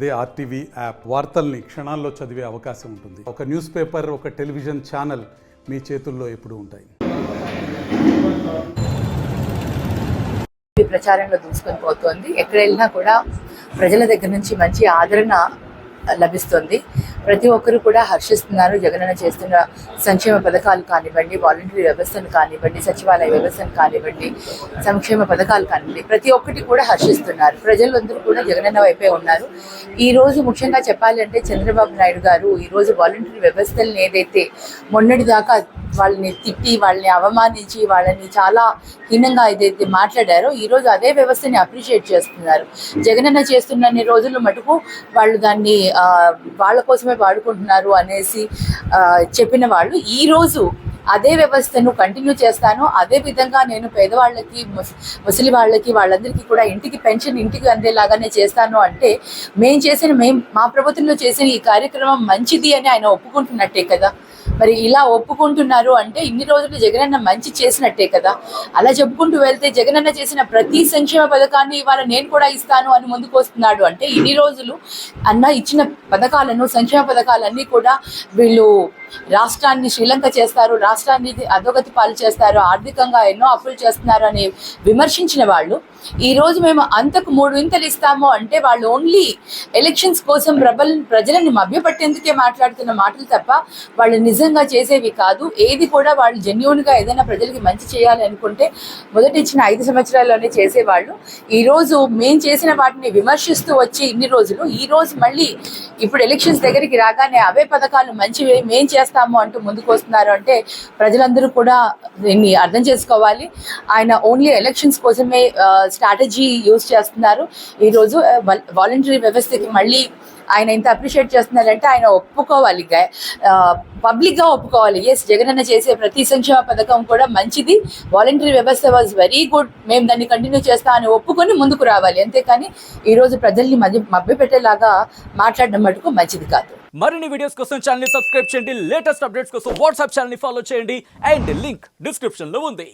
అదే RTV app వార్తల్ని క్షణాల్లో చదివే అవకాశం ఉంటుంది. ఒక న్యూస్ పేపర్, ఒక టెలివిజన్ ఛానల్ మీ చేతుల్లో ఎప్పుడూ ఉంటాయి. ప్రచారంలో దూసుకొని పోతోంది. ఎక్కడ వెళ్ళినా కూడా ప్రజల దగ్గర నుంచి మంచి ఆదరణ లభిస్తుంది. ప్రతి ఒక్కరు కూడా హర్షిస్తున్నారు. జగనన్న చేస్తున్న సంక్షేమ పథకాలు కానివ్వండి, వాలంటరీ వ్యవస్థను కానివ్వండి, సచివాలయ వ్యవస్థను కానివ్వండి, సంక్షేమ పథకాలు కానివ్వండి, ప్రతి ఒక్కటి కూడా హర్షిస్తున్నారు. ప్రజలందరూ కూడా జగనన్న వైపే ఉన్నారు. ఈ రోజు ముఖ్యంగా చెప్పాలి అంటే చంద్రబాబు నాయుడు గారు ఈరోజు వాలంటరీ వ్యవస్థలను ఏదైతే మొన్నటిదాకా వాళ్ళని తిట్టి, వాళ్ళని అవమానించి, వాళ్ళని చాలా హీనంగా ఏదైతే మాట్లాడారో ఈరోజు అదే వ్యవస్థని అప్రిషియేట్ చేస్తున్నారు. జగనన్న చేస్తున్న రోజులు మటుకు వాళ్ళు దాన్ని వాళ్ళ కోసమే వాడుకుంటున్నారు అనేసి చెప్పిన వాళ్ళు ఈరోజు అదే వ్యవస్థను కంటిన్యూ చేస్తాను. అదే విధంగా నేను పేదవాళ్ళకి, ముసలి వాళ్ళకి, వాళ్ళందరికీ కూడా ఇంటికి పెన్షన్ ఇంటికి అందేలాగానే చేస్తాను అంటే మా ప్రభుత్వంలో చేసిన ఈ కార్యక్రమం మంచిది అని ఆయన ఒప్పుకుంటున్నట్టే కదా. మరి ఇలా ఒప్పుకుంటున్నారు అంటే ఇన్ని రోజులు జగనన్న మంచి చేసినట్టే కదా. అలా చెప్పుకుంటూ వెళ్తే జగనన్న చేసిన ప్రతి సంక్షేమ పథకాన్ని ఇవాళ నేను కూడా ఇస్తాను అని ముందుకు వస్తున్నాడు అంటే ఇన్ని రోజులు అన్న ఇచ్చిన పథకాలను, సంక్షేమ పథకాలన్నీ కూడా వీళ్ళు రాష్ట్రాన్ని శ్రీలంక చేస్తారు, రాష్ట్రాన్ని అధోగతి పాలు చేస్తారు, ఆర్థికంగా ఎన్నో అప్పులు చేస్తున్నారు అని విమర్శించిన వాళ్ళు ఈరోజు మేము అంతకు 3 వింతలు ఇస్తాము అంటే వాళ్ళు ఓన్లీ ఎలక్షన్స్ కోసం ప్రజలను మభ్యపట్టేందుకే మాట్లాడుతున్న మాటలు తప్ప వాళ్ళు నిజంగా చేసేవి కాదు. ఏది కూడా వాళ్ళు జెన్యూన్గా ఏదైనా ప్రజలకి మంచి చేయాలి అనుకుంటే మొదటి ఇచ్చిన 5 సంవత్సరాల్లోనే చేసేవాళ్ళు. ఈరోజు మేము చేసిన వాటిని విమర్శిస్తూ వచ్చి ఇన్ని రోజులు, ఈరోజు మళ్ళీ ఇప్పుడు ఎలక్షన్స్ దగ్గరికి రాగానే అవే పథకాలు మంచివే మేం చేస్తాము అంటూ ముందుకు వస్తున్నారు అంటే ప్రజలందరూ కూడా దీన్ని అర్థం చేసుకోవాలి. ఆయన ఓన్లీ ఎలక్షన్స్ కోసమే స్ట్రాటజీ యూజ్ చేస్తున్నారు. ఈరోజు వాలంటరీ వ్యవస్థకి మళ్ళీ ఆయన ఇంత అప్రిషియేట్ చేస్తున్నారంటే ఆయన ఒప్పుకోవాలి, పబ్లిక్గా ఒప్పుకోవాలి. ఎస్, జగనన్న చేసే ప్రతి సంక్షేమ పథకం కూడా మంచిది, వాలంటరీ వ్యవస్థ వాజ్ వెరీ గుడ్, మేము దాన్ని కంటిన్యూ చేస్తాం అని ఒప్పుకొని ముందుకు రావాలి. అంతేకాని ఈరోజు ప్రజల్ని మభ్య పెట్టేలాగా మాట్లాడడం మటుకు మంచిది కాదు. మరిన్ని వీడియోస్ కోసం ఛానల్ ని సబ్స్క్రైబ్ చేయండి. లేటెస్ట్ అప్డేట్స్ కోసం వాట్సాప్ ఛానల్ ని ఫాలో చేయండి. అండ్ లింక్ డిస్క్రిప్షన్ లో ఉంది.